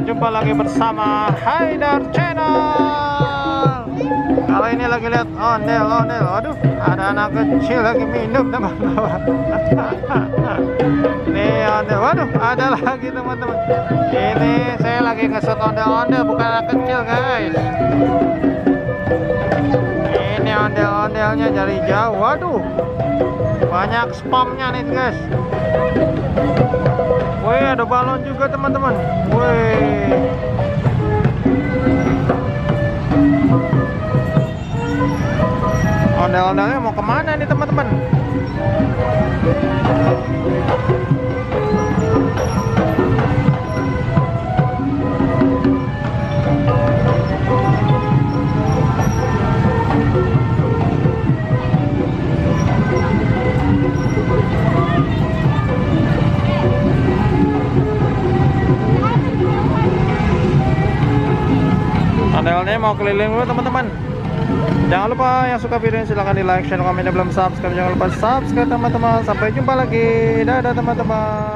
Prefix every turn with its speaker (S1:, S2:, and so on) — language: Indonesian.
S1: jumpa lagi bersama Haidar Channel. Kali ini lagi lihat ondel. Aduh, ada anak kecil lagi minum teman-teman. Ini ondel, waduh, ada lagi teman-teman. Ini saya lagi ngesot ondel, bukan anak kecil guys. Ini ondel-ondelnya dari jauh, waduh, banyak spamnya nih guys. Wih, ada balon juga teman-teman. Wih, ondel-ondelnya mau kemana nih teman-teman? Ondel-ondelnya mau keliling dulu teman-teman. Jangan lupa yang suka video ini silahkan di like, share, komen, dan belum subscribe jangan lupa subscribe teman-teman. Sampai jumpa lagi, dadah teman-teman.